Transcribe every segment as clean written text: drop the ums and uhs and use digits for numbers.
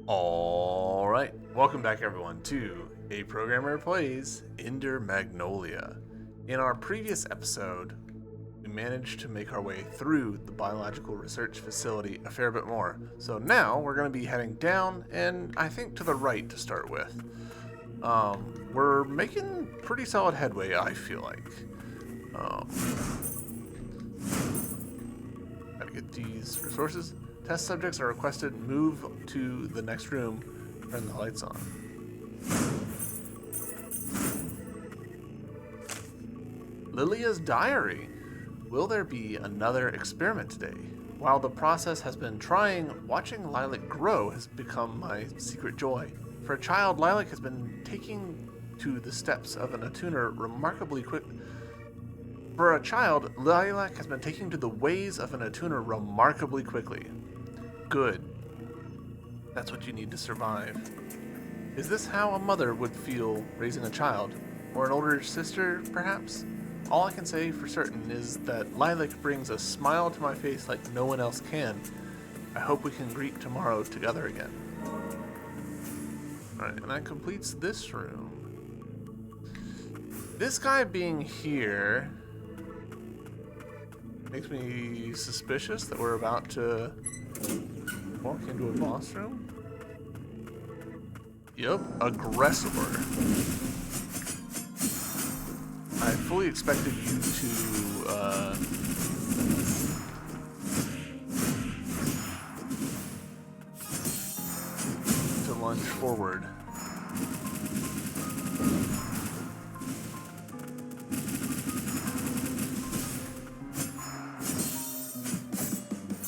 Alright, welcome back everyone to A Programmer Plays Ender Magnolia. In our previous episode, we managed to make our way through the biological research facility a fair bit more. So now we're going to be heading down and I think to the right to start with. We're making pretty solid headway, I feel like. Gotta get these resources. Test subjects are requested move to the next room, turn the lights on. Lilia's diary. Will there be another experiment today? While the process has been trying, watching Lilac grow has become my secret joy. For a child, Lilac has been taking to the steps of an attuner remarkably quick. For a child, Lilac has been taking to the ways of an attuner remarkably quickly. Good. That's what you need to survive. Is this how a mother would feel raising a child? Or an older sister, perhaps? All I can say for certain is that Lilac brings a smile to my face like no one else can. I hope we can greet tomorrow together again. Alright, and that completes this room. This guy being here makes me suspicious that we're about to walk into a boss room. Yep, aggressor. I fully expected you to lunge forward.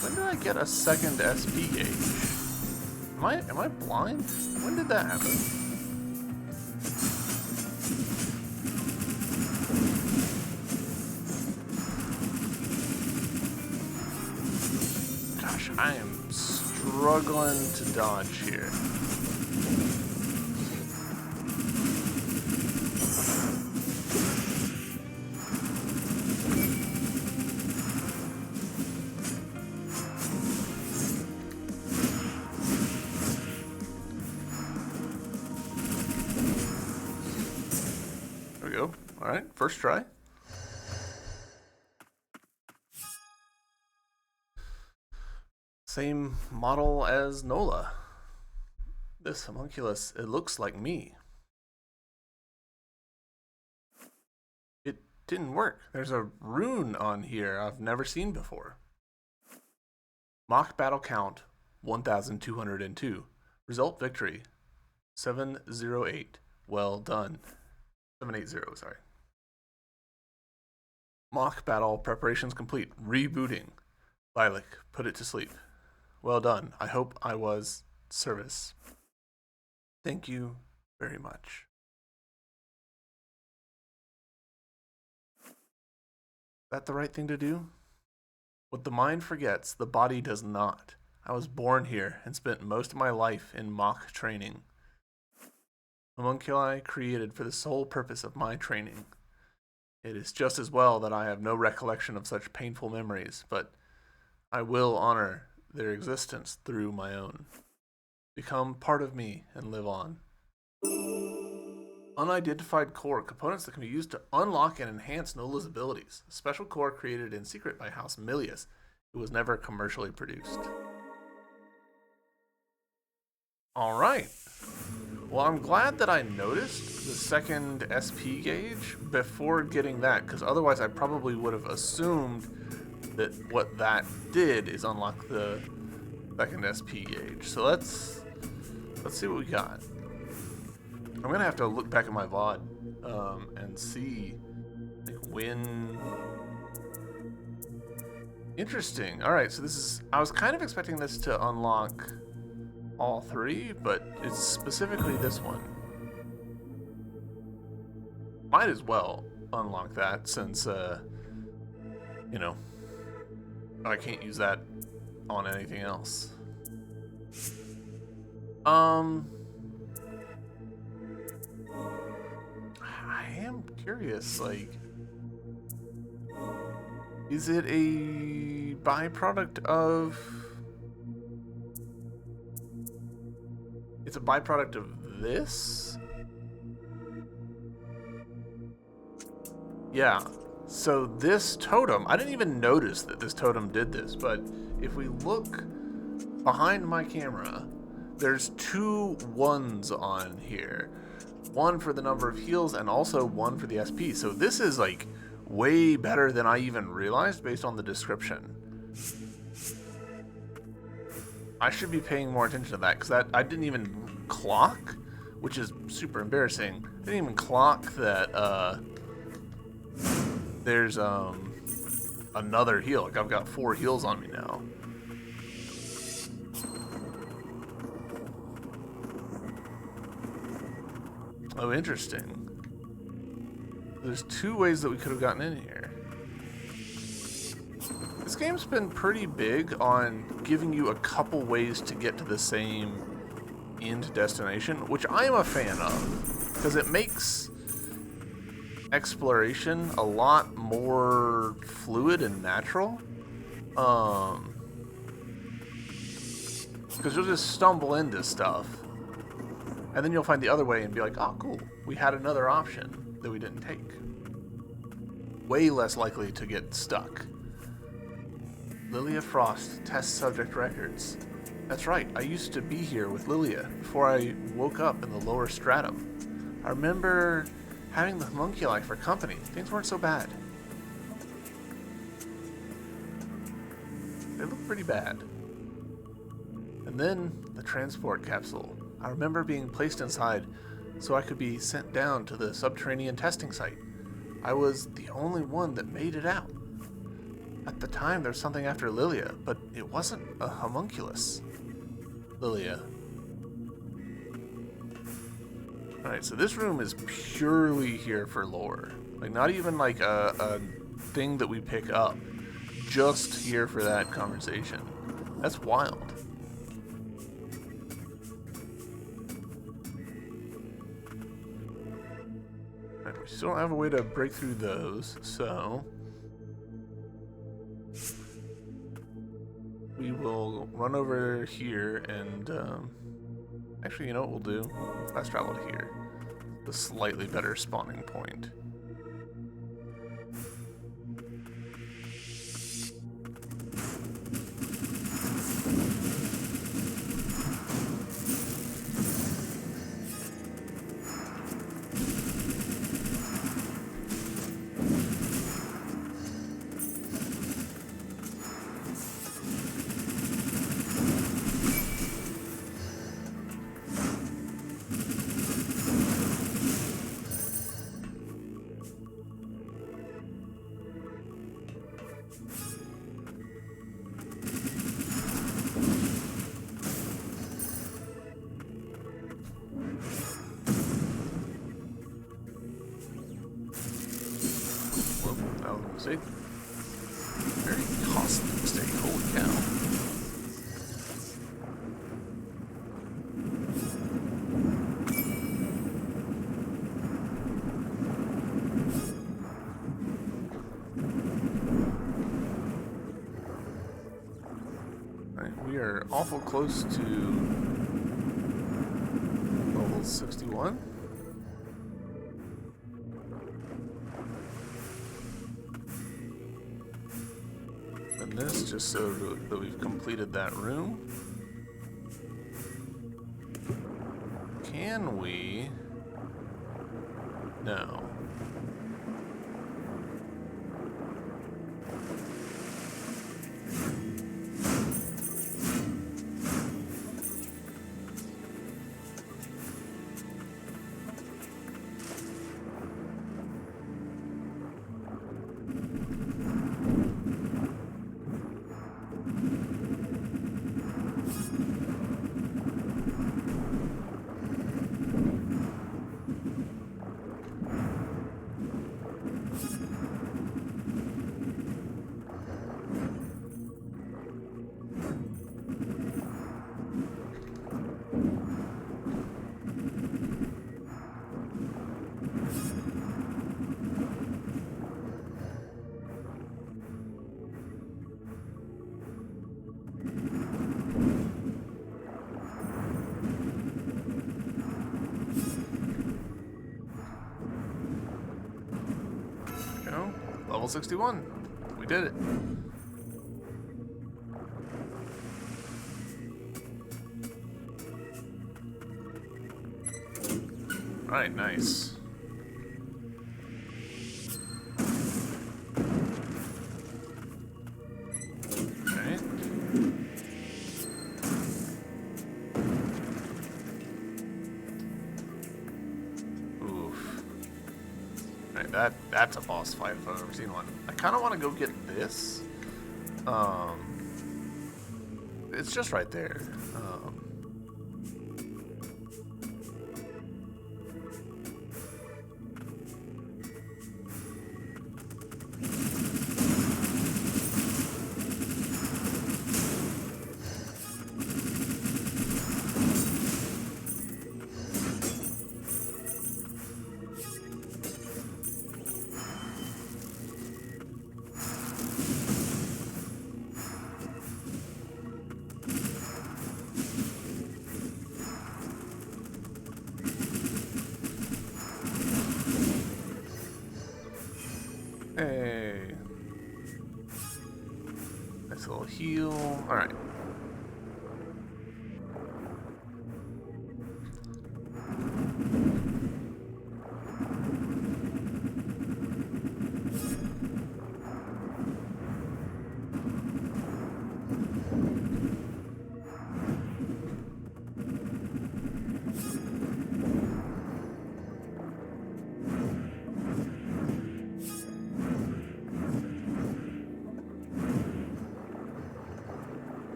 When did I get a second SP gauge? Am I blind? When did that happen? Gosh, I am struggling to dodge here. There we go. Alright, first try. Same model as Nola. This homunculus, it looks like me. It didn't work. There's a rune on here I've never seen before. Mock battle count 1,202. Result victory 708. Well done. 780, sorry. Mock battle preparations complete. Rebooting. Lilac, put it to sleep. Well done. I hope I was service. Thank you very much. Is that the right thing to do? What the mind forgets, the body does not. I was born here and spent most of my life in mock training. Homunculi created for the sole purpose of my training. It is just as well that I have no recollection of such painful memories, but I will honor their existence through my own. Become part of me and live on. Unidentified core, components that can be used to unlock and enhance Nola's abilities. A special core created in secret by House Milius. It was never commercially produced. Alright. Well, I'm glad that I noticed the second SP gauge before getting that, because otherwise I probably would have assumed that what that did is unlock the second SP gauge. So let's see what we got. I'm gonna have to look back at my VOD and see like when. Interesting. All right, so this is. I was kind of expecting this to unlock all three, but it's specifically this one. Might as well unlock that since you know, I can't use that on anything else. I am curious, like, is it a byproduct of It's a byproduct of this? Yeah. So this totem, I didn't even notice that this totem did this, but if we look behind my camera, there's 2 ones on here. One for the number of heals and also one for the SP. So this is like way better than I even realized based on the description. I should be paying more attention to that because I didn't even clock, which is super embarrassing. I didn't even clock that there's another heal. Like I've got 4 heals on me now. Oh, interesting. There's 2 ways that we could have gotten in here. This game's been pretty big on giving you a couple ways to get to the same end destination, which I am a fan of, because it makes exploration a lot more fluid and natural. Because you'll just stumble into stuff, and then you'll find the other way and be like, oh, cool, we had another option that we didn't take. Way less likely to get stuck. Lilia Frost, test subject records. That's right, I used to be here with Lilia before I woke up in the lower stratum. I remember having the homunculi for company. Things weren't so bad. They look pretty bad. And then the transport capsule. I remember being placed inside so I could be sent down to the subterranean testing site. I was the only one that made it out. At the time, there was something after Lilia, but it wasn't a homunculus. Lilia. Alright, so this room is purely here for lore. Like, not even like a thing that we pick up. Just here for that conversation. That's wild. Alright, we still don't have a way to break through those, so we will run over here and, actually, you know what we'll do? Fast travel to here. The slightly better spawning point. See? Very costly mistake, holy cow. Alright, we are awful close to level 61. This just so that we've completed that room. Can we? No. Level 61. We did it. Alright, nice. Okay. Oof. Alright, that's a boss fight if I've ever seen one. I kinda wanna go get this. It's just right there. Hey. Nice little heal. Alright.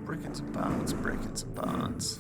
Breaking some bonds, breaking some bonds.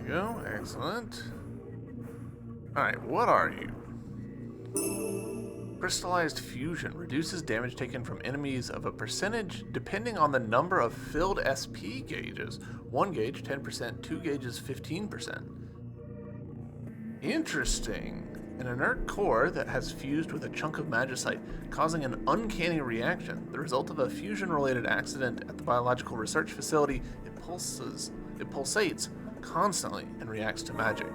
Go. Excellent. Alright, what are you? Crystallized fusion reduces damage taken from enemies of a percentage depending on the number of filled SP gauges. 1 gauge, 10%, 2 gauges, 15%. Interesting. An inert core that has fused with a chunk of magicite, causing an uncanny reaction. The result of a fusion-related accident at the biological research facility, it pulsates constantly and reacts to magic.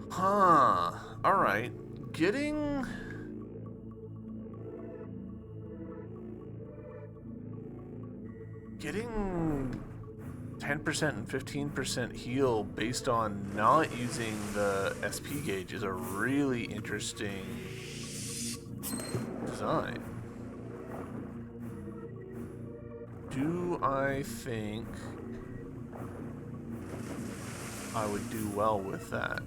Huh. Alright. Getting 10% and 15% heal based on not using the SP gauge is a really interesting design. Do I think I would do well with that?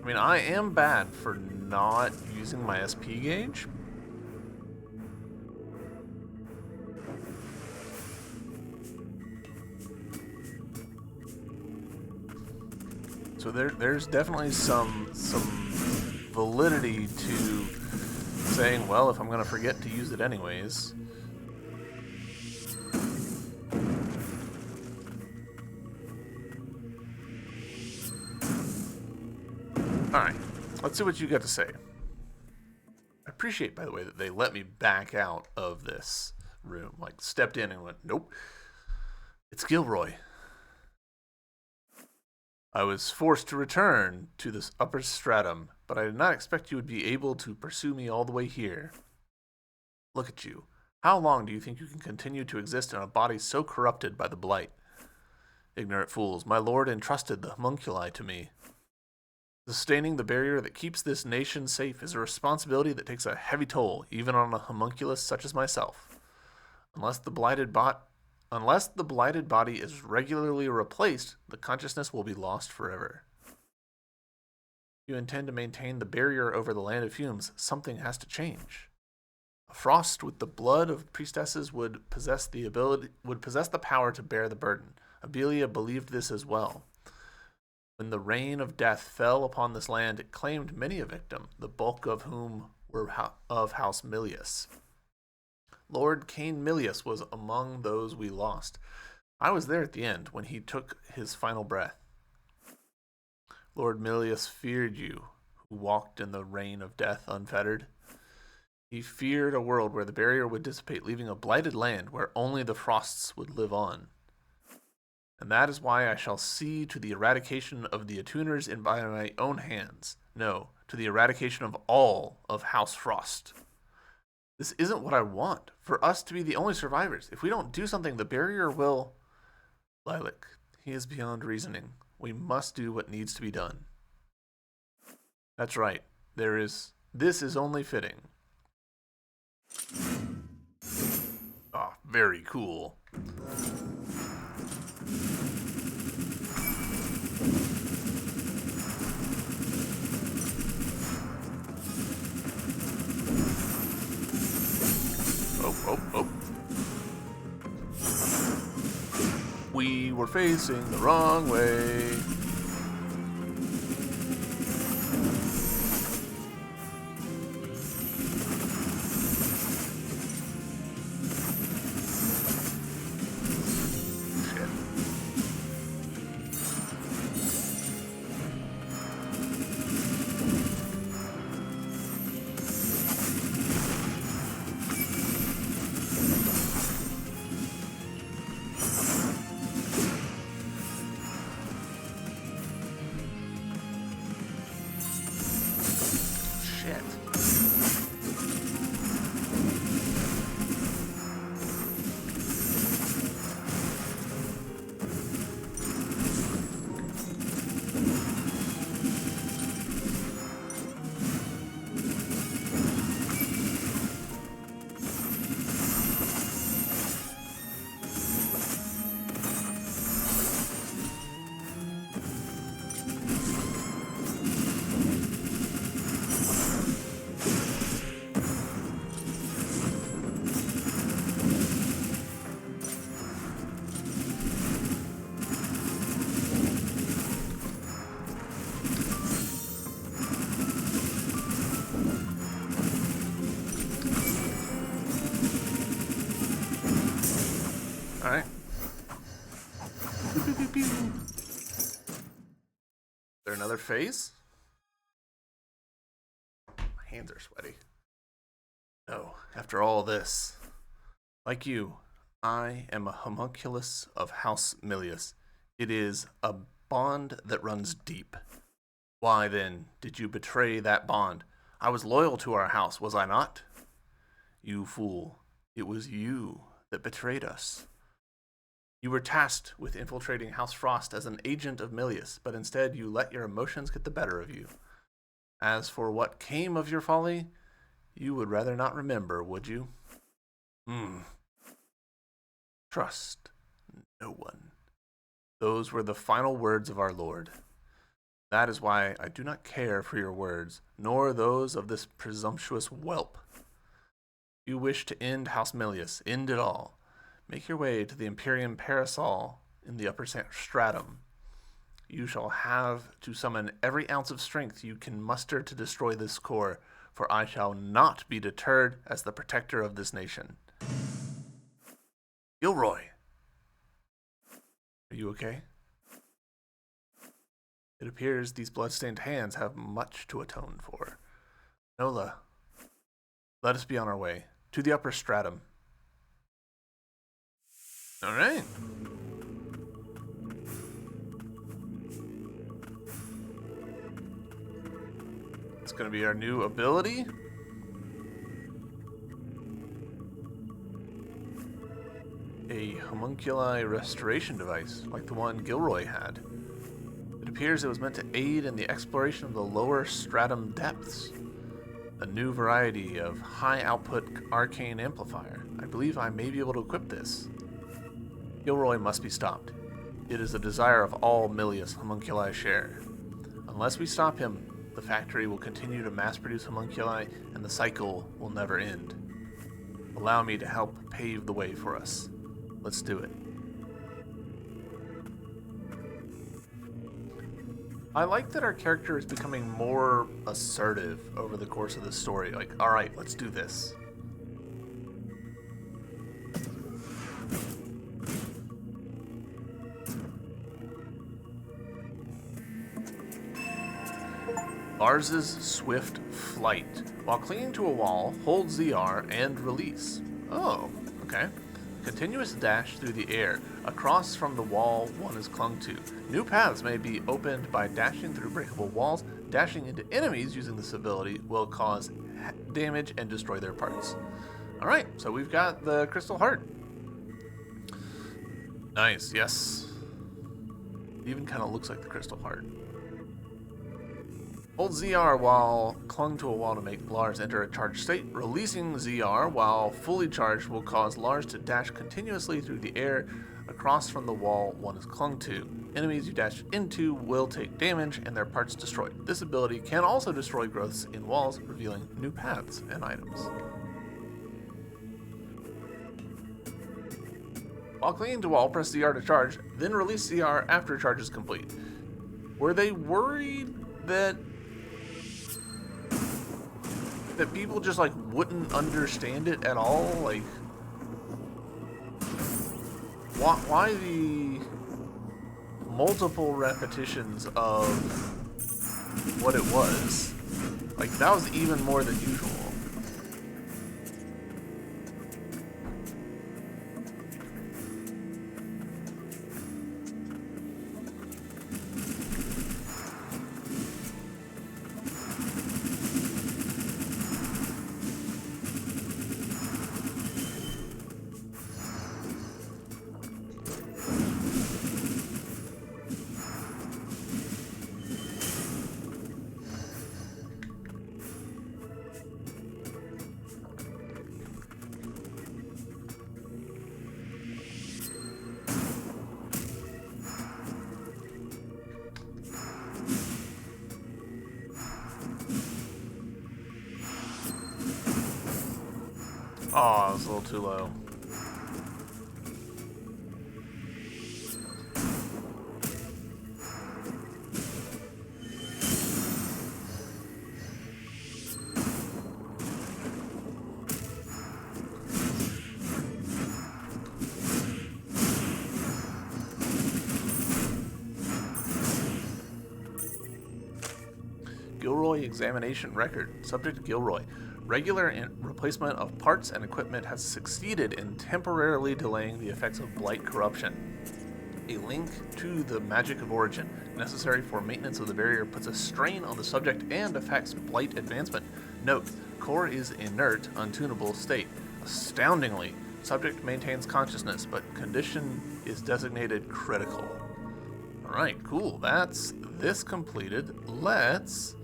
I mean, I am bad for not using my SP gauge. So there's definitely some validity to saying, well, if I'm going to forget to use it anyways. Alright, let's see what you got to say. I appreciate, by the way, that they let me back out of this room. Like, stepped in and went, nope. It's Gilroy. I was forced to return to this upper stratum, but I did not expect you would be able to pursue me all the way here. Look at you. How long do you think you can continue to exist in a body so corrupted by the blight? Ignorant fools, my lord entrusted the homunculi to me. Sustaining the barrier that keeps this nation safe is a responsibility that takes a heavy toll, even on a homunculus such as myself. Unless the blighted body is regularly replaced, the consciousness will be lost forever. you intend to maintain the barrier over the land of fumes, something has to change. A frost with the blood of priestesses would possess the power to bear the burden. Abelia believed this as well. When the rain of death fell upon this land, it claimed many a victim, the bulk of whom were of House Milius. Lord Cain Milius was among those we lost. I was there at the end, when he took his final breath. Lord Milius feared you, who walked in the rain of death unfettered. He feared a world where the barrier would dissipate, leaving a blighted land where only the frosts would live on. And that is why I shall see to the eradication of the attuners by my own hands. No, to the eradication of all of House Frost. This isn't what I want, for us to be the only survivors. If we don't do something, the barrier will... Lilac, he is beyond reasoning. We must do what needs to be done. That's right. This is only fitting. Ah, very cool. Oh. We were facing the wrong way. Alright. Is there another phase? My hands are sweaty. No, after all this. Like you, I am a homunculus of House Milius. It is a bond that runs deep. Why, then, did you betray that bond? I was loyal to our house, was I not? You fool. It was you that betrayed us. You were tasked with infiltrating House Frost as an agent of Milius, but instead you let your emotions get the better of you. As for what came of your folly, you would rather not remember, would you? Trust no one. Those were the final words of our Lord. That is why I do not care for your words, nor those of this presumptuous whelp. You wish to end House Milius, end it all. Make your way to the Imperium Parasol in the upper stratum. You shall have to summon every ounce of strength you can muster to destroy this core, for I shall not be deterred as the protector of this nation. Gilroy! Are you okay? It appears these blood-stained hands have much to atone for. Nola, let us be on our way to the upper stratum. All right. It's going to be our new ability. A homunculi restoration device, like the one Gilroy had. It appears it was meant to aid in the exploration of the lower stratum depths. A new variety of high-output arcane amplifier. I believe I may be able to equip this. Gilroy must be stopped. It is the desire of all Milius homunculi share. Unless we stop him, The factory will continue to mass produce homunculi, and the cycle will never end. Allow me to help pave the way for us. Let's do it. I like that our character is becoming more assertive over the course of the story. Like, alright, let's do this. Lars's swift flight. While clinging to a wall, hold ZR and release. Oh, okay. Continuous dash through the air, across from the wall one is clung to. New paths may be opened by dashing through breakable walls. Dashing into enemies using this ability will cause damage and destroy their parts. Alright, so we've got the Crystal Heart. Nice, yes. It even kind of looks like the Crystal Heart. Hold ZR while clung to a wall to make Lars enter a charged state. Releasing ZR while fully charged will cause Lars to dash continuously through the air across from the wall one is clung to. Enemies you dash into will take damage and their parts destroyed. This ability can also destroy growths in walls, revealing new paths and items. While clinging to wall, press ZR to charge, then release ZR after charge is complete. Were they worried that people just like wouldn't understand it at all? Like, why the multiple repetitions of what it was? Like, that was even more than usual. Oh, it was a little too low. Gilroy examination record. Subject Gilroy. Regular replacement of parts and equipment has succeeded in temporarily delaying the effects of blight corruption. A link to the magic of origin, necessary for maintenance of the barrier, puts a strain on the subject and affects blight advancement. Note, core is inert, untunable state. Astoundingly, subject maintains consciousness, but condition is designated critical. Alright, cool. That's this completed. Let's...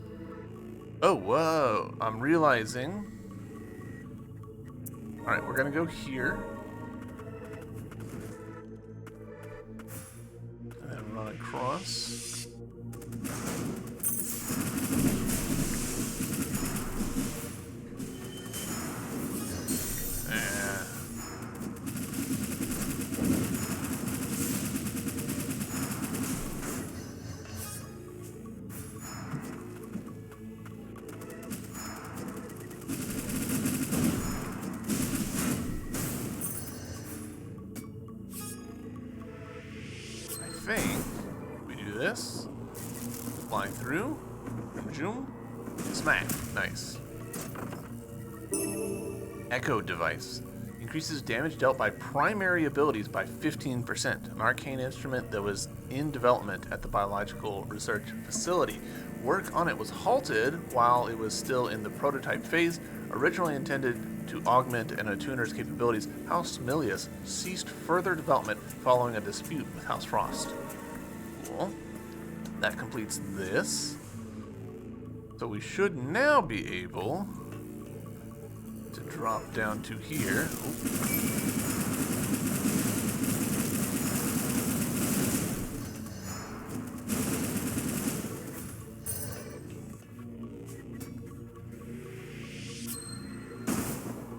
Oh, whoa. I'm realizing... Alright, we're gonna go here. And then run across. I think we do this, fly through, zoom, smack. Nice. Echo device increases damage dealt by primary abilities by 15%. An arcane instrument that was in development at the biological research facility. Work on it was halted while it was still in the prototype phase. Originally intended to augment an attuner's capabilities, House Milius ceased further development following a dispute with House Frost. Cool. That completes this. So we should now be able to drop down to here.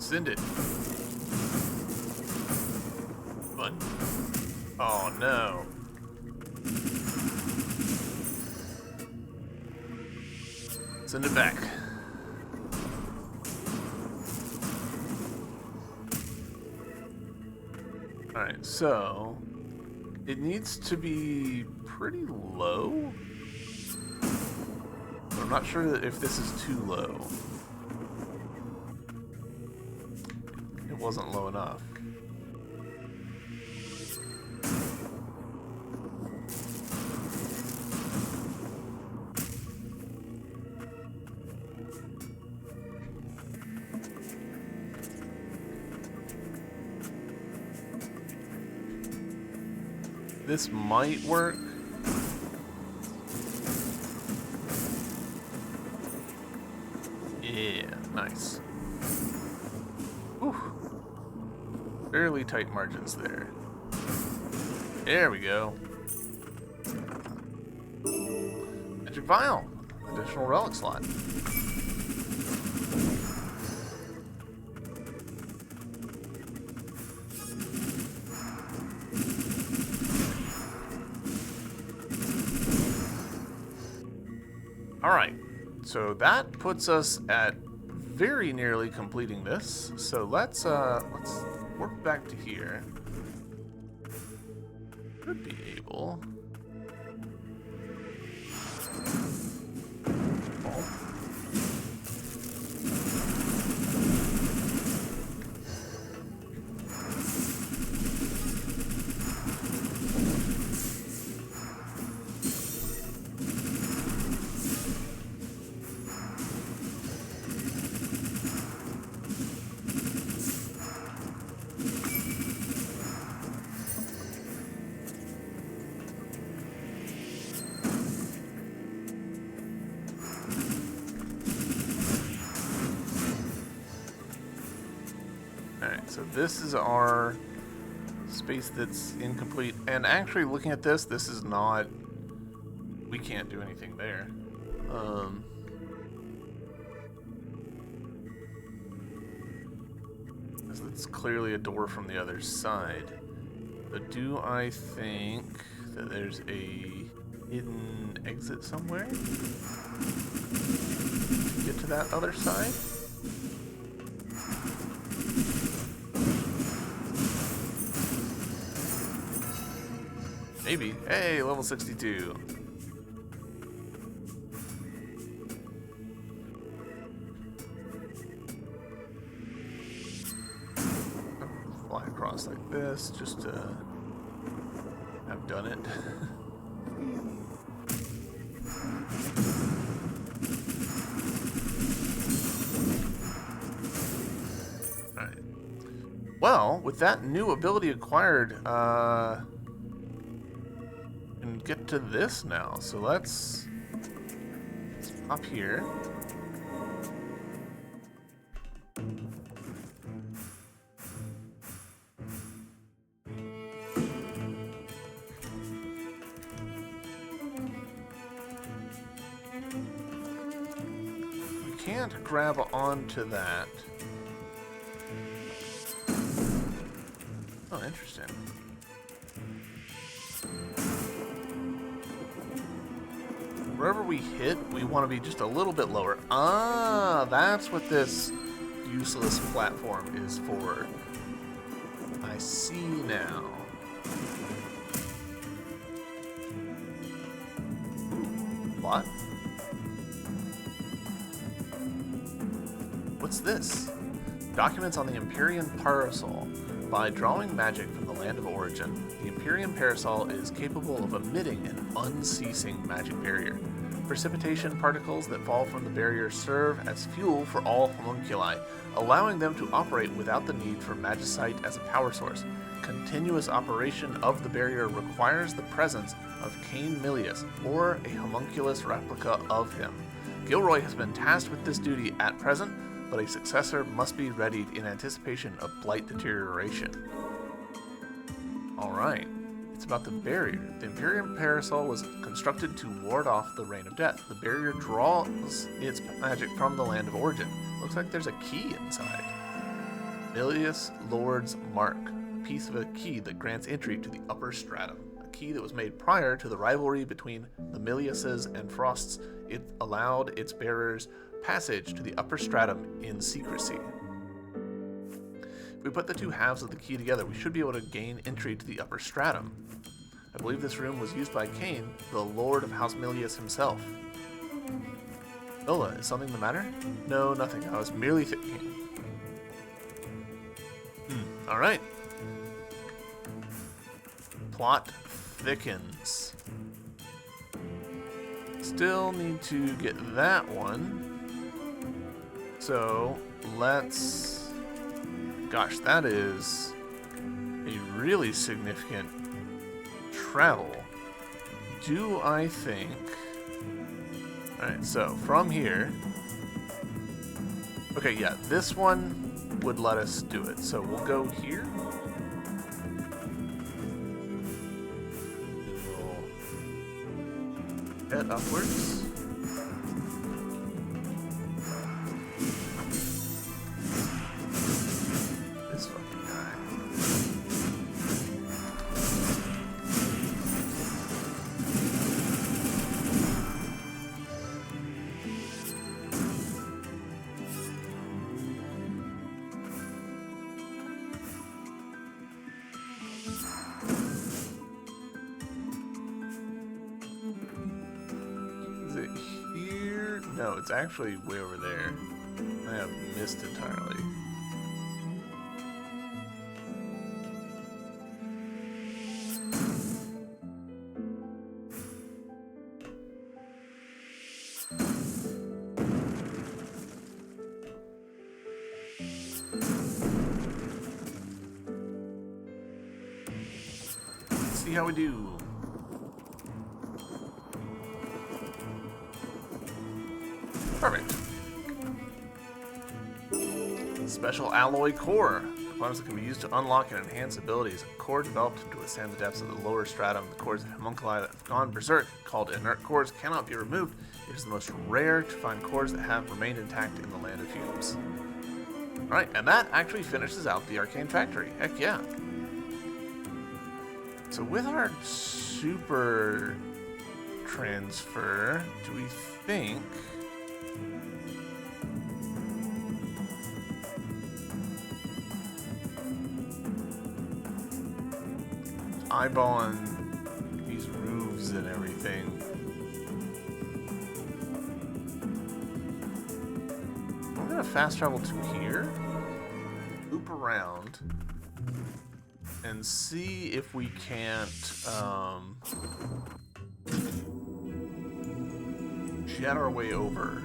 Send it. Button. Oh no. Send it back. Alright, so it needs to be pretty low. But I'm not sure that if this is too low. It wasn't low enough. This might work. Yeah, nice. Whew. Fairly tight margins there. There we go. Magic vial. Additional relic slot. Alright, so that puts us at very nearly completing this. So let's work back to here. Could be able. Oh. Alright, so this is our space that's incomplete. And actually, looking at this, this is not... We can't do anything there. Because it's clearly a door from the other side. But do I think that there's a hidden exit somewhere? To get to that other side? Maybe. Hey, level 62. Fly across like this, just to have done it. Alright. Well, with that new ability acquired, can get to this now. So let's pop here. We can't grab onto that. Oh, interesting. Wherever we hit, we want to be just a little bit lower. Ah, that's what this useless platform is for. I see now. What? What's this? Documents on the Empyrean Parasol. By drawing magic from the land of origin, the Empyrean Parasol is capable of emitting an unceasing magic barrier. Precipitation particles that fall from the barrier serve as fuel for all homunculi, allowing them to operate without the need for magicite as a power source. Continuous operation of the barrier requires the presence of Cain Milius, or a homunculus replica of him. Gilroy has been tasked with this duty at present, but a successor must be readied in anticipation of blight deterioration. Alright, it's about the barrier. The Empyrean Parasol was constructed to ward off the Rain of Death. The barrier draws its magic from the land of origin. Looks like there's a key inside. Milius Lord's Mark, a piece of a key that grants entry to the upper stratum. A key that was made prior to the rivalry between the Miliuses and Frosts. It allowed its bearers passage to the upper stratum in secrecy. If we put the two halves of the key together, we should be able to gain entry to the upper stratum. I believe this room was used by Cain, the Lord of House Milius himself. Nola, is something the matter? No, nothing. I was merely thinking. Alright. Plot thickens. Still need to get that one. So, let's... Gosh, that is a really significant travel. Do I think... Alright, so from here... Okay, yeah, this one would let us do it. So we'll go here. And we'll head upwards. This fucking guy. No, it's actually way over there. I have missed entirely. Let's see how we do. Perfect. Special alloy core. Components that can be used to unlock and enhance abilities. A core developed to withstand the depths of the lower stratum. The cores of homunculi that have gone berserk, called inert cores, cannot be removed. It is the most rare to find cores that have remained intact in the land of fumes. Alright, and that actually finishes out the Arcane Factory. Heck yeah. So with our super transfer, do we think... eyeballing these roofs and everything. We're gonna fast travel to here, loop around, and see if we can't jet our way over.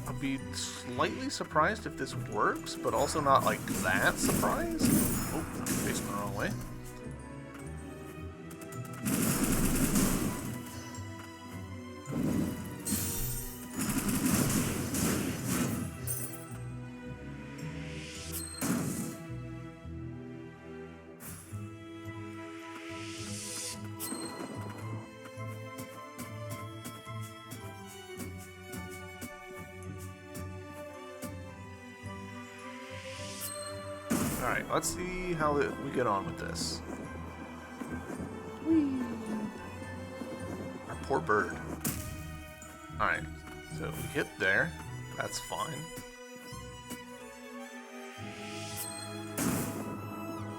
I'll be slightly surprised if this works, but also not like that surprised. Oh, I'm facing the wrong way. Alright, let's see how we get on with this. Whee. Our poor bird. Alright, so we hit there. That's fine.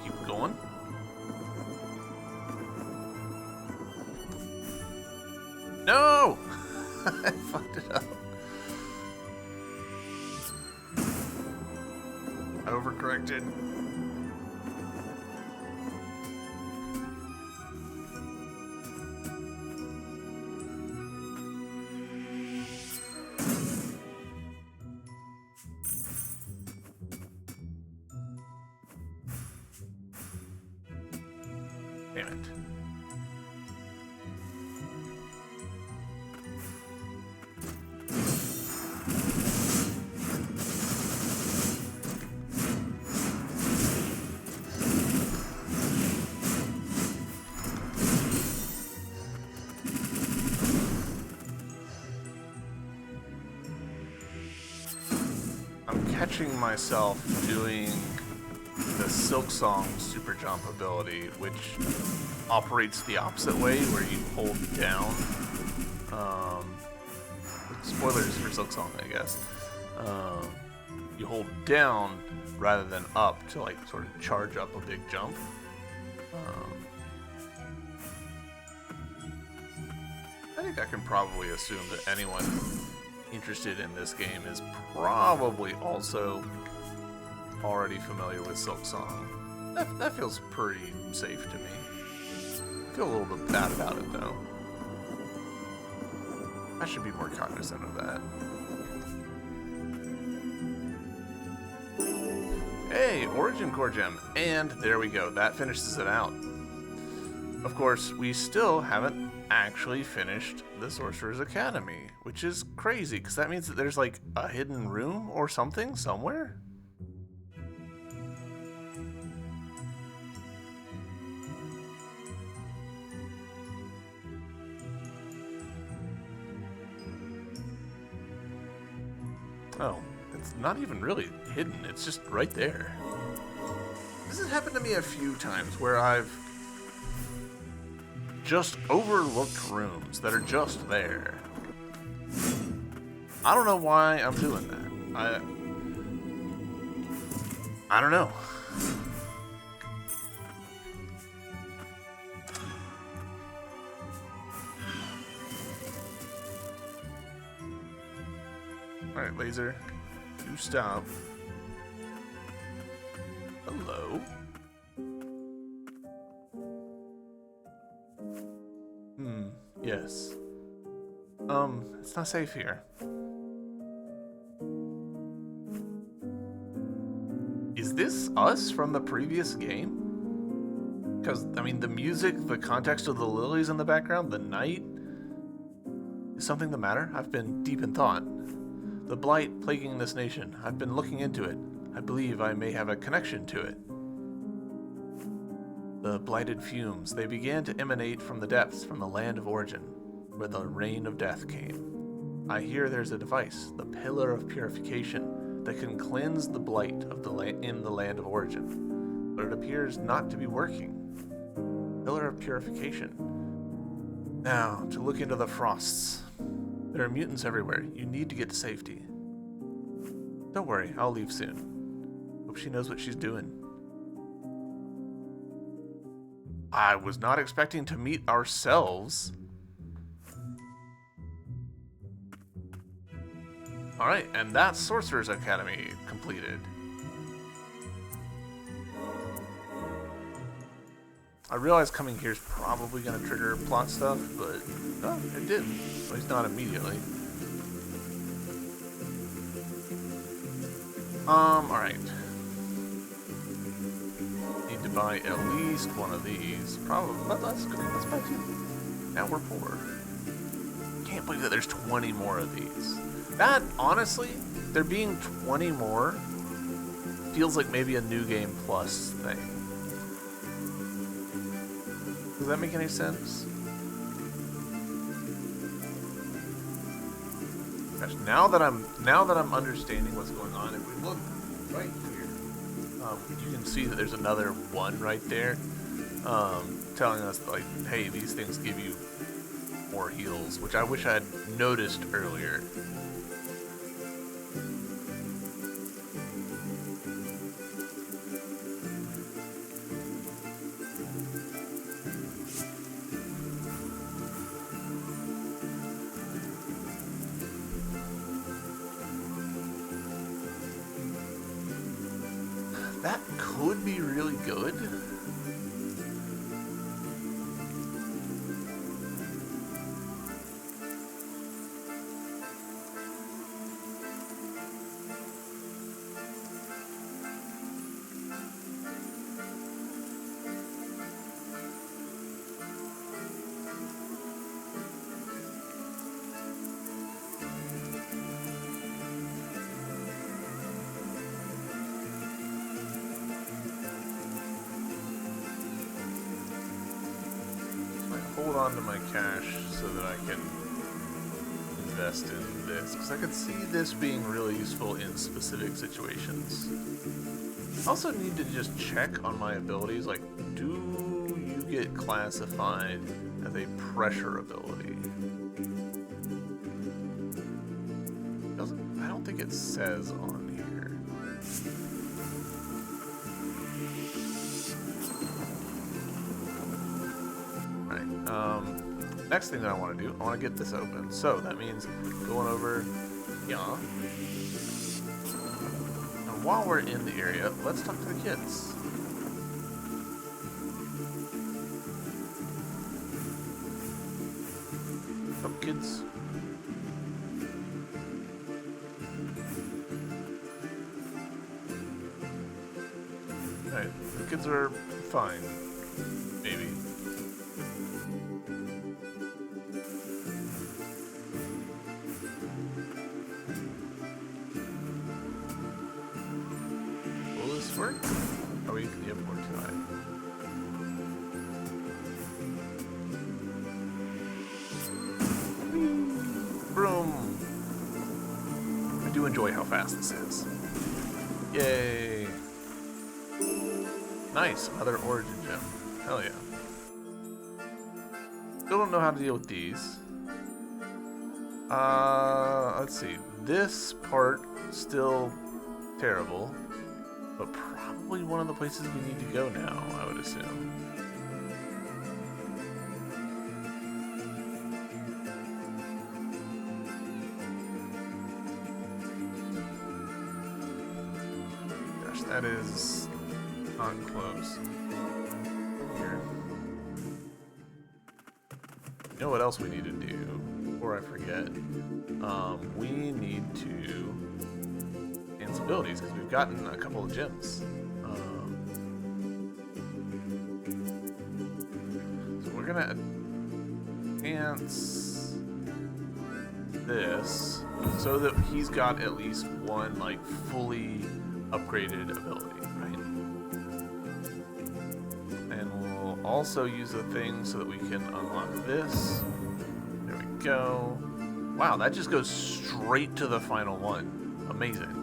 Keep going. No! I fucked it up. I overcorrected. Damn it. catching myself doing the Silk Song super jump ability, which operates the opposite way, where you hold down. Spoilers for Silk Song, I guess. You hold down rather than up to like sort of charge up a big jump. I think I can probably assume that anyone interested in this game is probably also already familiar with Silk Song. That feels pretty safe to me. I feel a little bit bad about it though. I should be more cognizant of that. Hey, Origin Core Gem, and there we go. That finishes it out. Of course, we still haven't actually finished the Sorcerer's Academy, which is crazy, because that means that there's like a hidden room or something somewhere. Oh, it's not even really hidden, it's just right there. This has happened to me a few times where I've just overlooked rooms that are just there. I don't know why I'm doing that. I don't know. Alright, laser. You stop. Hello? Yes. It's not safe here. Is this us from the previous game? Because, I mean, the music, the context of the lilies in the background, the night... Is something the matter? I've been deep in thought. The blight plaguing this nation. I've been looking into it. I believe I may have a connection to it. The blighted fumes, they began to emanate from the depths, from the land of origin, where the rain of death came. I hear there's a device, the Pillar of Purification, that can cleanse the blight of in the land of origin, but it appears not to be working. Pillar of Purification. Now, to look into the frosts. There are mutants everywhere. You need to get to safety. Don't worry, I'll leave soon. Hope she knows what she's doing. I was not expecting to meet ourselves. Alright, and that's Sorcerer's Academy completed. I realize coming here is probably going to trigger plot stuff, but no, it didn't. At least not immediately. Alright. Need to buy at least one of these. Probably, but let's buy two. Now we're poor. Can't believe that there's 20 more of these. That, honestly, there being 20 more feels like maybe a New Game Plus thing. Does that make any sense? Gosh, now that I'm understanding what's going on, if we look right here, you can see that there's another one right there, telling us like, hey, these things give you more heals, which I wish I had noticed earlier. That could be really good. Hold on to my cash so that I can invest in this, because I could see this being really useful in specific situations. I also need to just check on my abilities, like, do you get classified as a pressure ability? I don't think it says on here. Alright, next thing that I want to do, I want to get this open. So that means going over, yeah. And while we're in the area, let's talk to the kids. Oh, kids. Alright, the kids are fine. Maybe. Will this work? Oh, you have more to hide. Broom! I do enjoy how fast this is. Yay! Nice, another origin gem. Hell yeah. Still don't know how to deal with these. Let's see. This part, still terrible. But probably one of the places we need to go now, I would assume. Gosh, that is not close. Here. You know what else we need to do? Before I forget, we need to enhance abilities because we've gotten a couple of gems. So we're gonna enhance this so that he's got at least one like fully upgraded ability, right? And we'll also use the thing so that we can unlock this. There we go. Wow, that just goes straight to the final one. Amazing.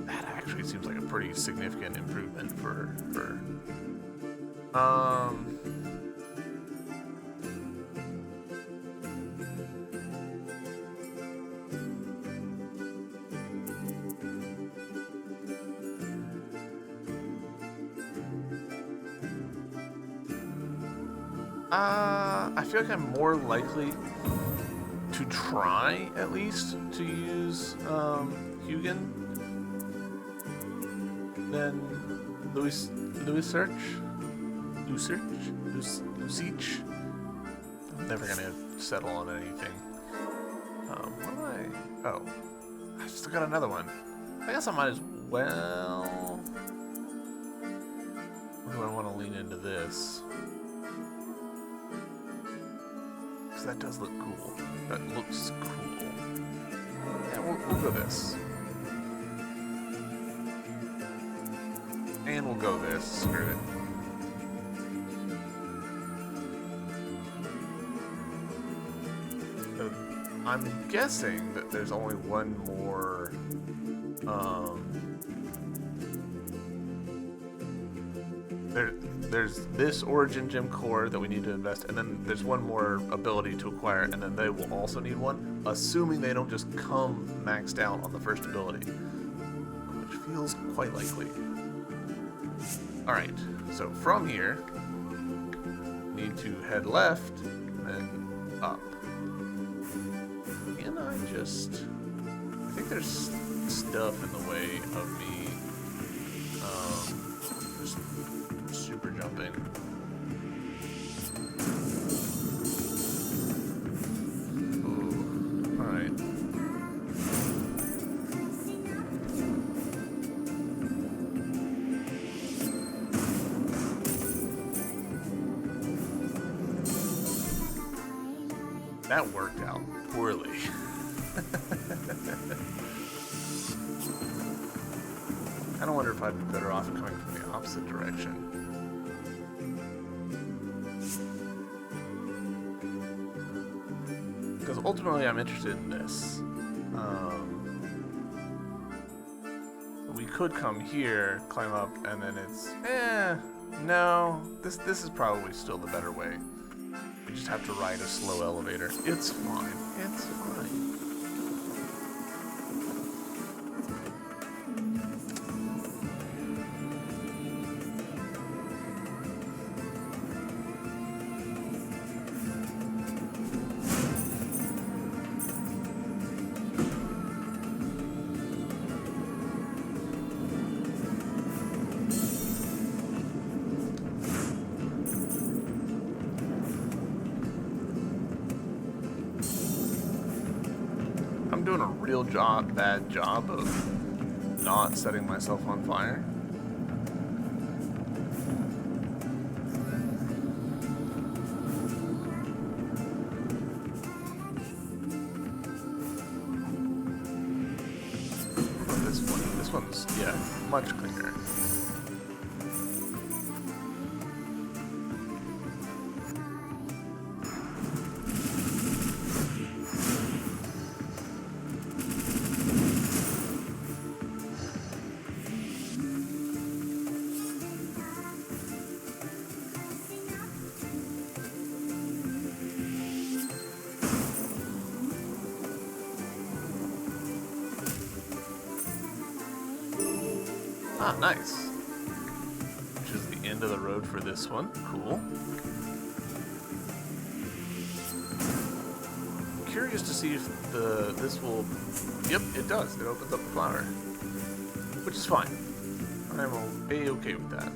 That actually seems like a pretty significant improvement for I feel like I'm more likely to try, at least, to use Hugin than Lucich. I'm never gonna settle on anything. What am I? Oh, I still got another one. I guess I might as well. Or do I want to lean into this? That does look cool. That looks cool. Yeah, we'll go this. And we'll go this. Screw it. I'm guessing that there's only one more there's this origin gem core that we need to invest, and then there's one more ability to acquire, and then they will also need one, assuming they don't just come maxed out on the first ability, which feels quite likely. Alright, so from here, need to head left, and then up. And I think there's stuff in the way of me just super jumping. Ooh, alright. That worked out poorly. I don't wonder if I'd be better off coming from the opposite direction. ultimately, I'm interested in this. We could come here, climb up, and then it's... no. This is probably still the better way. We just have to ride a slow elevator. It's fine. It's fine. I'm doing a real bad job of not setting myself on fire. This one's, yeah, much cleaner. Ah, nice. Which is the end of the road for this one. Cool. Curious to see if this will... Yep, it does. It opens up the flower. Which is fine. I'm okay with that.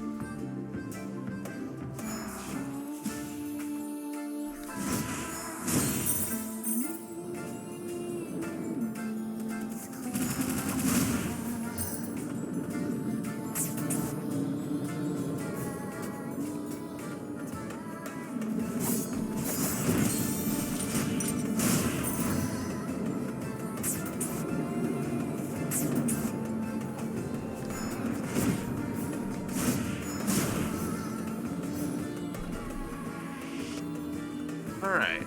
All right.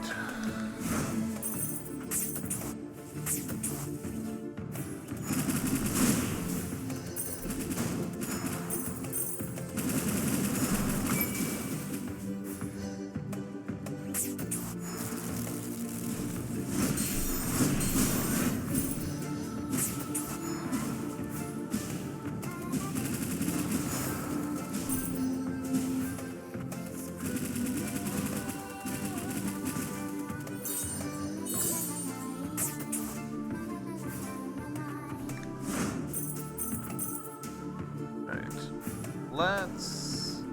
Let's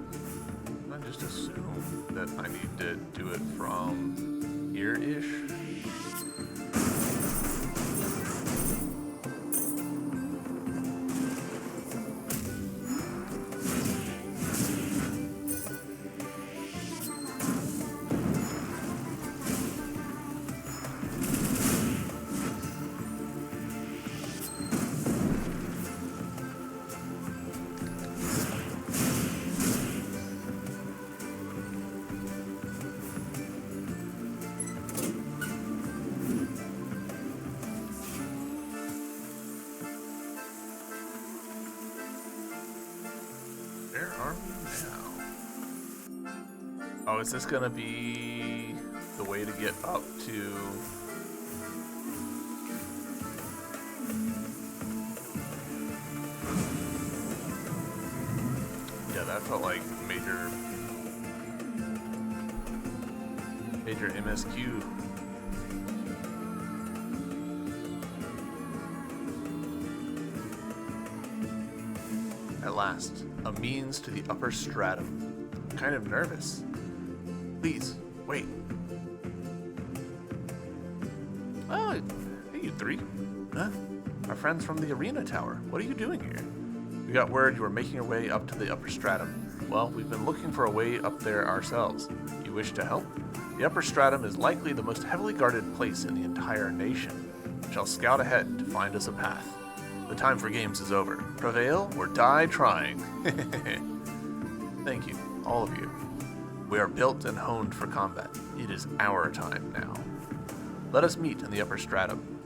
not just assume that I need to do it from here-ish. Where are we now? Oh, is this gonna be the way to get up to... Yeah, that felt like major MSQ. At last, a means to the upper stratum. I'm kind of nervous. Please, wait. Oh, hey, you three. Huh? Our friends from the arena tower. What are you doing here? We got word you were making your way up to the upper stratum. Well, we've been looking for a way up there ourselves. You wish to help? The upper stratum is likely the most heavily guarded place in the entire nation. We shall scout ahead to find us a path. The time for games is over. Prevail or die trying. Thank you, all of you. We are built and honed for combat. It is our time now. Let us meet in the upper stratum.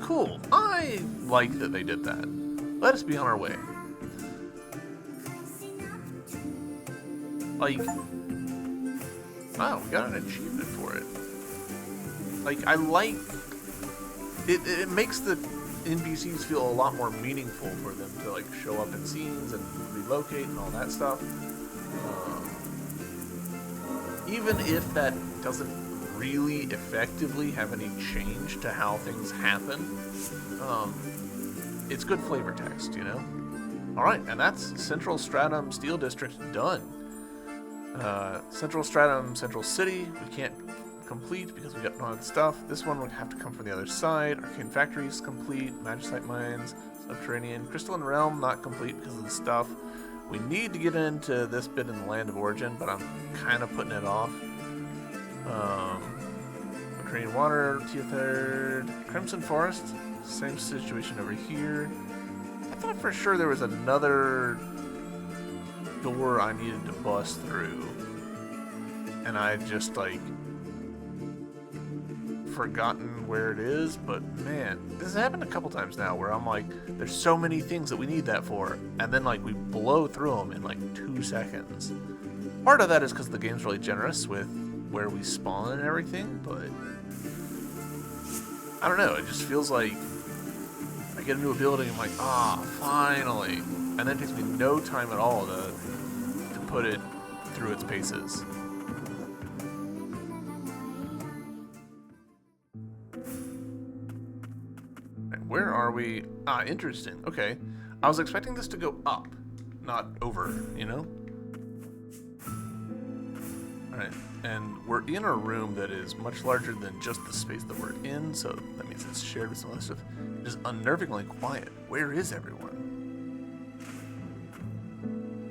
Cool. I like that they did that. Let us be on our way. Like, wow, we got an achievement for it. Like, I like it. It makes the NPCs feel a lot more meaningful for them to like show up in scenes and relocate and all that stuff. Even if that doesn't really effectively have any change to how things happen, it's good flavor text, you know? Alright, and that's Central Stratum Steel District done. Central Stratum Central City, we can't complete because we got none of the stuff. This one would have to come from the other side. Arcane Factories complete. Magicite Mines, Subterranean. Crystalline Realm not complete because of the stuff. We need to get into this bit in the Land of Origin, but I'm kind of putting it off. Subterranean Water, Tier 3rd. Crimson Forest, same situation over here. I thought for sure there was another door I needed to bust through. And I just like forgotten where it is, but man, this has happened a couple times now where I'm like, there's so many things that we need that for, and then like we blow through them in like 2 seconds. Part of that is because the game's really generous with where we spawn and everything, but I don't know, it just feels like I get into a building, I'm like, finally, and then it takes me no time at all to put it through its paces. Where are we? Interesting. Okay. I was expecting this to go up, not over, you know? Alright, and we're in a room that is much larger than just the space that we're in, so that means it's shared with some other stuff. It is unnervingly quiet. Where is everyone?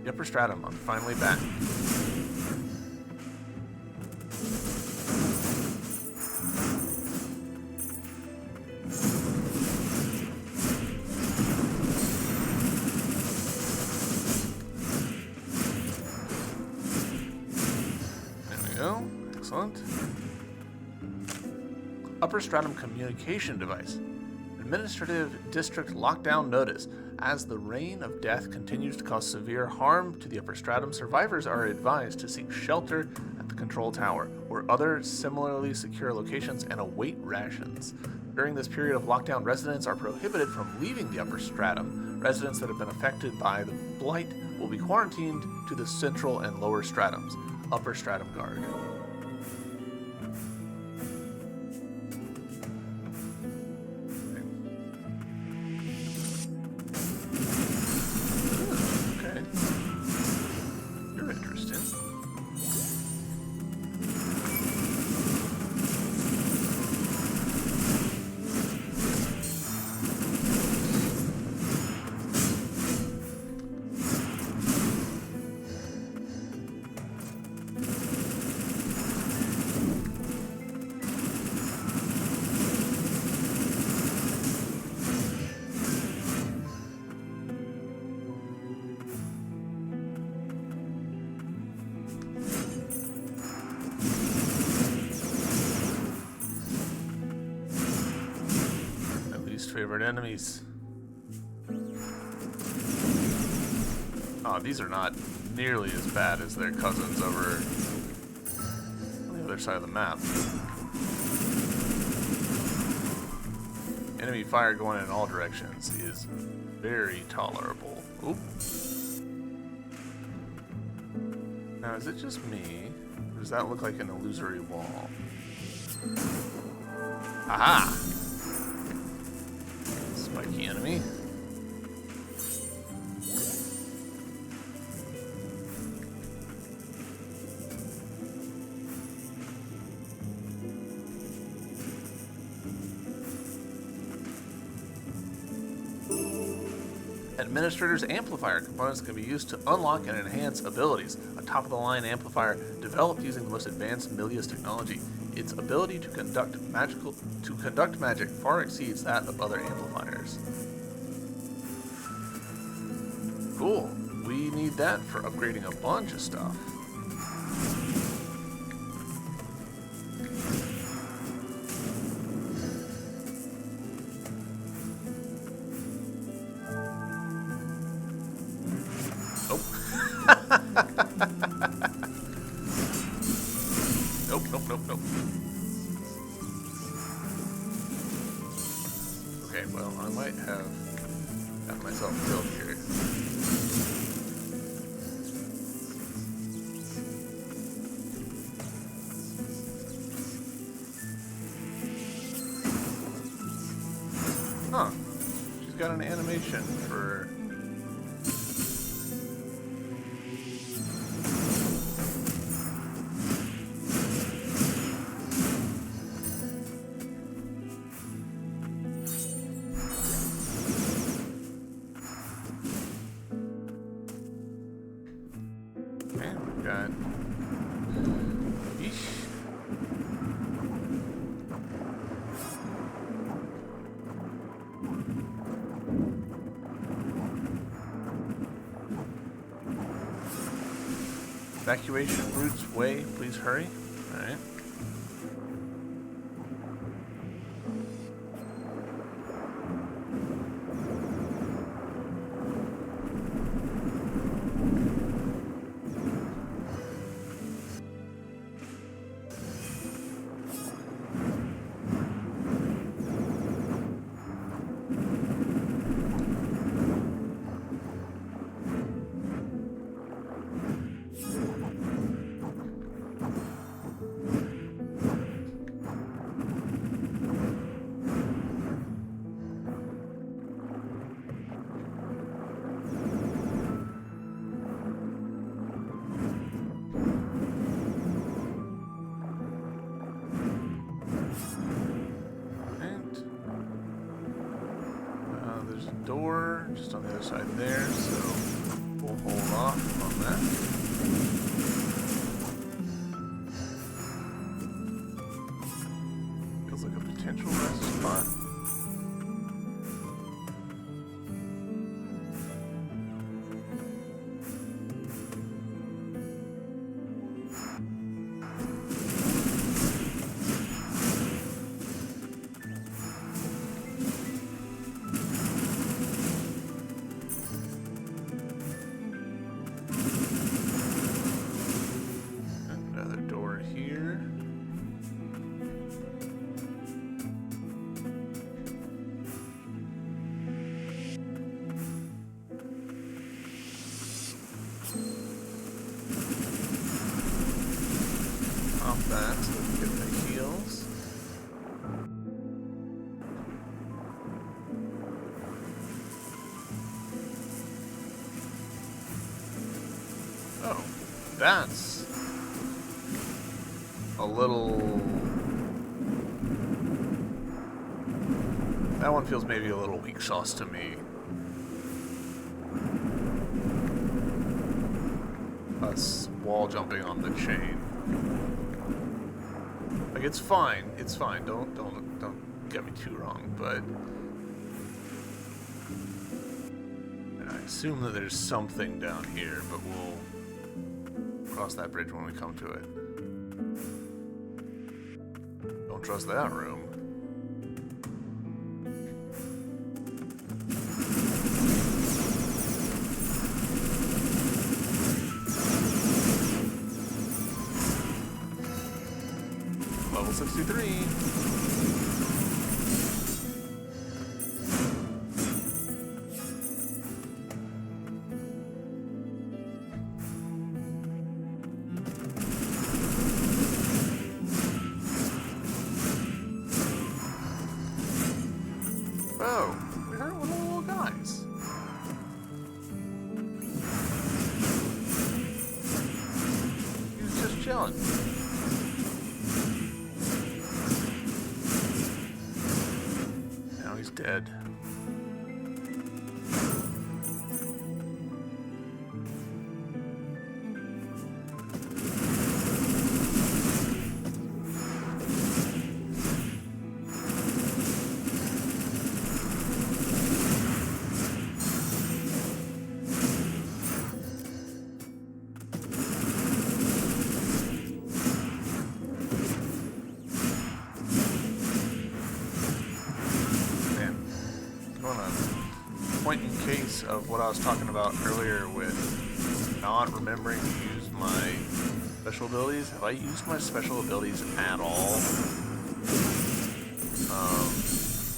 The upper stratum, I'm finally back. Excellent. Upper Stratum Communication Device. Administrative District Lockdown Notice. As the reign of death continues to cause severe harm to the Upper Stratum, survivors are advised to seek shelter at the Control Tower or other similarly secure locations and await rations. During this period of lockdown, residents are prohibited from leaving the Upper Stratum. Residents that have been affected by the Blight will be quarantined to the Central and Lower Stratums. Upper Stratum Guard. Favorite enemies. Oh, these are not nearly as bad as their cousins over on the other side of the map. Enemy fire going in all directions is very tolerable. Oop. Now, is it just me? Or does that look like an illusory wall? Aha! Spiky enemy. Administrator's Amplifier. Components can be used to unlock and enhance abilities. A top-of-the-line amplifier developed using the most advanced Milius technology. Its ability to conduct magic far exceeds that of other amplifiers. Cool. We need that for upgrading a bunch of stuff. I might have got myself killed here. Huh. She's got an animation for... And we've got... Yeesh. Evacuation routes way, please hurry. Alright. There's a door just on the other side there, so we'll hold off on that. Feels like a potential rest spot. That so we can get the heals. Oh, that's a little... That one feels maybe a little weak sauce to me. Us wall jumping on the chain. Like, it's fine. It's fine. Don't get me too wrong, but I assume that there's something down here, but we'll cross that bridge when we come to it. Don't trust that room. Level 63. Oh, we hurt one of the little guys. He was just chilling. Now he's dead. Point in case of what I was talking about earlier with not remembering to use my special abilities. Have I used my special abilities at all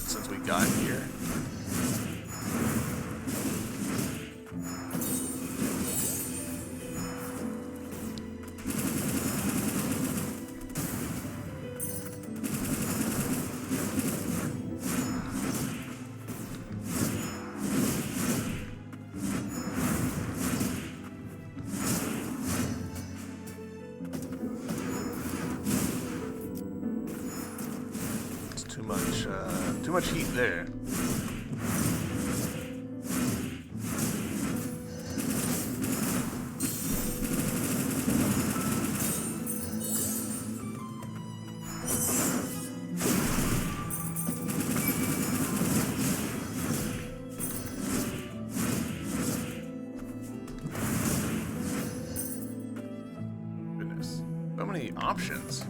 since we got here? too much heat there. Goodness, so many options.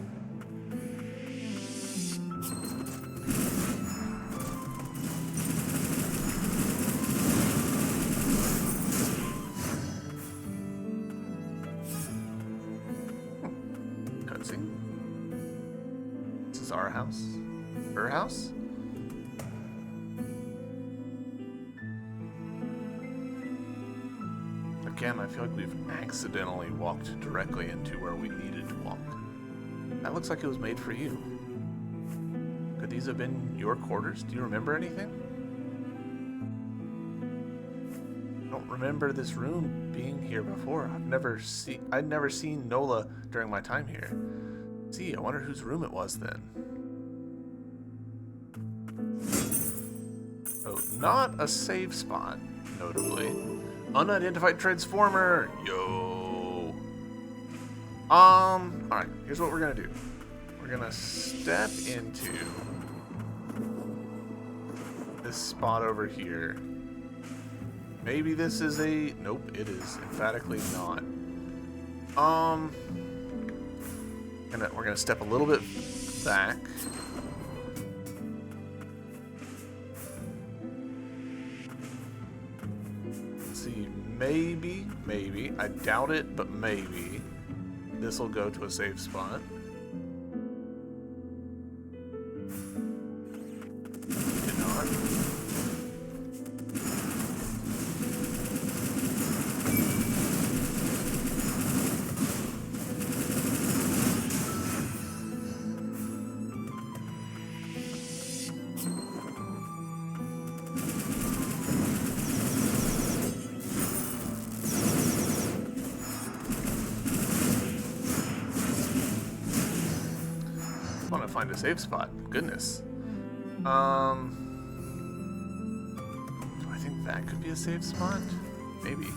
This is our house. Her house? Again, I feel like we've accidentally walked directly into where we needed to walk. That looks like it was made for you. Could these have been your quarters? Do you remember anything? I don't remember this room being here before. I'd never seen Nola during my time here. See, I wonder whose room it was then. Oh, not a save spot, notably. Unidentified transformer! Yo! Alright, here's what we're gonna do. We're gonna step into this spot over here. Maybe this is a... Nope, it is emphatically not. We're gonna step a little bit back. Let's see, maybe, I doubt it, but maybe this will go to a safe spot. Did not. Want to find a safe spot. Goodness. Do I think that could be a safe spot? Maybe.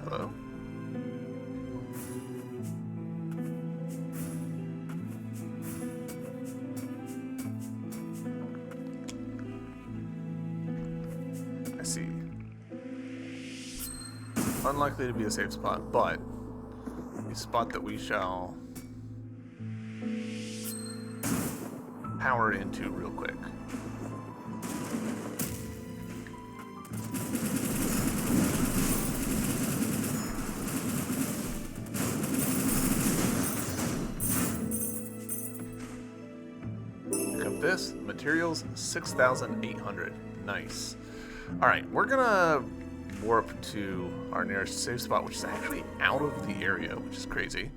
Hello? I see. Unlikely to be a safe spot, but a spot that we shall power into real quick. Pick up this. Materials 6,800. Nice. Alright, we're gonna warp to our nearest safe spot, which is actually out of the area, which is crazy.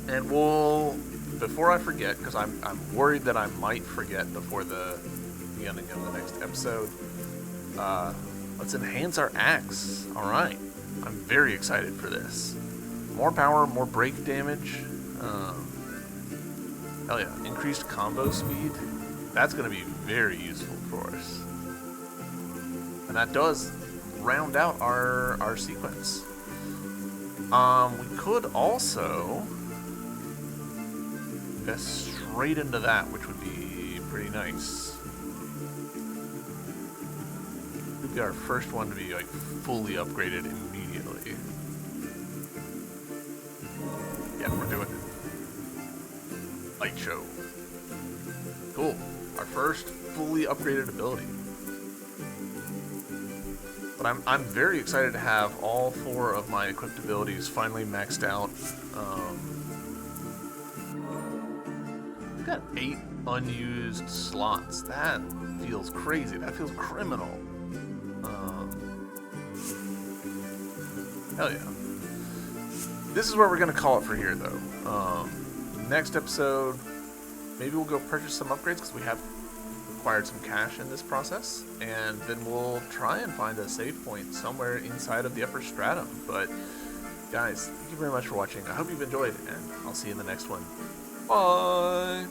And we'll, before I forget, because I'm worried that I might forget before the beginning of the next episode, let's enhance our axe. Alright, I'm very excited for this. More power, more break damage. Hell yeah, increased combo speed. That's going to be very useful for us. And that does round out our sequence. We could also get straight into that, which would be pretty nice. It would be our first one to be like fully upgraded immediately. Yeah, we're doing it. Light show. Cool. Our first fully upgraded ability. But I'm very excited to have all 4 of my equipped abilities finally maxed out. We've got 8 unused slots. That feels crazy. That feels criminal. Hell yeah. This is where we're going to call it for here, though. Next episode, maybe we'll go purchase some upgrades because we have acquired some cash in this process, and then we'll try and find a save point somewhere inside of the upper stratum. But guys, thank you very much for watching. I hope you've enjoyed, and I'll see you in the next one. Bye!